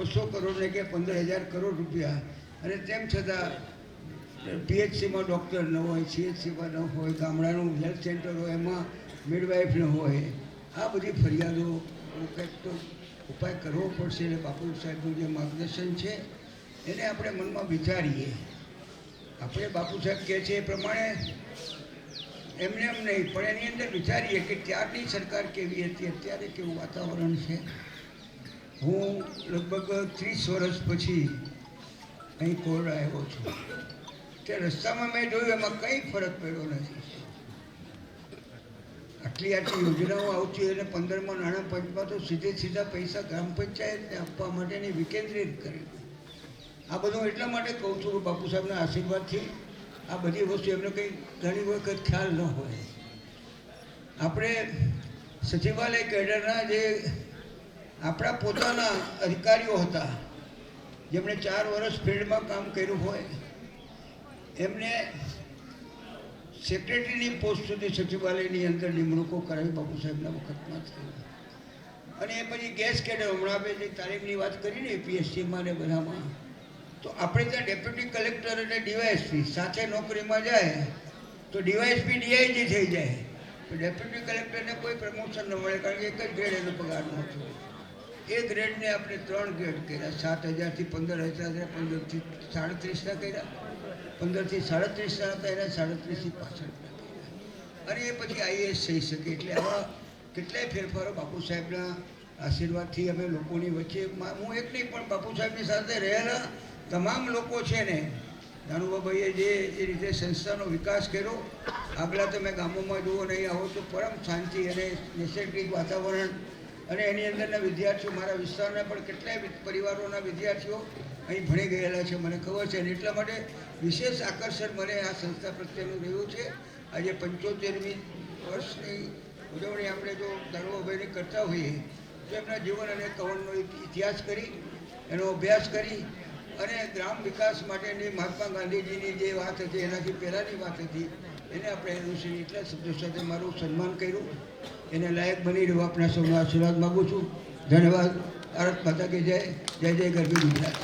200 કરોડ ને કે 15,000 કરોડ રૂપિયા, અને તેમ છતાં પીએચસીમાં ડૉક્ટર ન હોય, સીએચસીમાં ન હોય, ગામડાનું હેલ્થ સેન્ટર હોય એમાં મિડવાઇફ ન હોય. આ બધી ફરિયાદો કંઈક તો ઉપાય કરવો પડશે. એટલે બાપુ સાહેબનું જે માર્ગદર્શન છે એને આપણે મનમાં વિચારીએ. આપણે બાપુ સાહેબ કહે છે એ પ્રમાણે એમને એમ નહીં, પણ એની અંદર વિચારીએ કે ત્યારની સરકાર કેવી હતી, અત્યારે કેવું વાતાવરણ છે. હું લગભગ 30 વર્ષ પછી અહીં કોરડા આવ્યો છું. તે રસ્તામાં મેં જોયું એમાં કંઈ ફરક પડ્યો નથી. આટલી યોજનાઓ આવતી અને 15માં નાણાં પંચમાં તો સીધા પૈસા ગ્રામ પંચાયતને આપવા માટેની વિકેન્દ્રિત કરી. આ બધું એટલા માટે કહું છું કે બાપુ સાહેબના આશીર્વાદથી આ બધી વસ્તુ એમને કંઈ ઘણી વખત ખ્યાલ ન હોય. આપણે સચિવાલય કેડરના જે આપણા પોતાના અધિકારીઓ હતા, જેમણે 4 વર્ષ ફિલ્ડમાં કામ કર્યું હોય, એમને સેક્રેટરીની પોસ્ટ સુધી સચિવાલયની અંદર નિમણૂકો કરાવી બાપુ સાહેબના વખતમાં થઈ. અને એ પછી ગેસ કેડર, હમણાં આપણે જે તાલીમની વાત કરી ને પીએચસીમાં ને બધામાં, તો આપણે ત્યાં ડેપ્યુટી કલેક્ટર અને ડીવાયએસપી સાથે નોકરીમાં જાય તો ડીવાયએસપી ડીઆઈજી થઈ જાય, તો ડેપ્યુટી કલેક્ટરને કોઈ પ્રમોશન ન મળે, કારણ કે એક જ ગ્રેડ એનો પગારનો હતો. એ ગ્રેડને આપણે 3 ગ્રેડ કર્યા, 7,000થી 15,000, 15થી 37ના કર્યા, 15થી 37ના હતા એના 37થી 65ના કર્યા. અને એ પછી આઈએએસ થઈ શકે. એટલે આવા કેટલાય ફેરફારો બાપુ સાહેબના આશીર્વાદથી અમે લોકોની વચ્ચે, હું એક નહીં પણ બાપુ સાહેબની સાથે રહેલા તમામ લોકો છે ને, નાનુભાઈએ જે રીતે સંસ્થાનો વિકાસ કર્યો, આગલા તમે ગામોમાં જુઓ નહીં આવો તો પરમ શાંતિ અને નૈસર્ગિક વાતાવરણ, અને એની અંદરના વિદ્યાર્થીઓ, મારા વિસ્તારના પણ કેટલાય પરિવારોના વિદ્યાર્થીઓ અહીં ભણી ગયેલા છે, મને ખબર છે. અને એટલા માટે વિશેષ આકર્ષણ મને આ સંસ્થા પ્રત્યેનું રહ્યું છે. આજે 75મી વર્ષની ઉજવણી આપણે જો દારૂભાઈની કરતા હોઈએ તો એમના જીવન અને કવનનો ઇતિહાસ કરી, એનો અભ્યાસ કરી, અને ગ્રામ વિકાસ માટેની મહાત્મા ગાંધીજીની જે વાત હતી એનાથી પહેલાંની વાત હતી એને આપણે અનુસરી એટલા શબ્દો સાથે મારું સન્માન કર્યું. એને લાયક બની રહ્યો આપણા સૌનો આશીર્વાદ માગું છું. ધન્યવાદ. ભારત માતા કે જય. જય જય ગરવી ગુજરાત.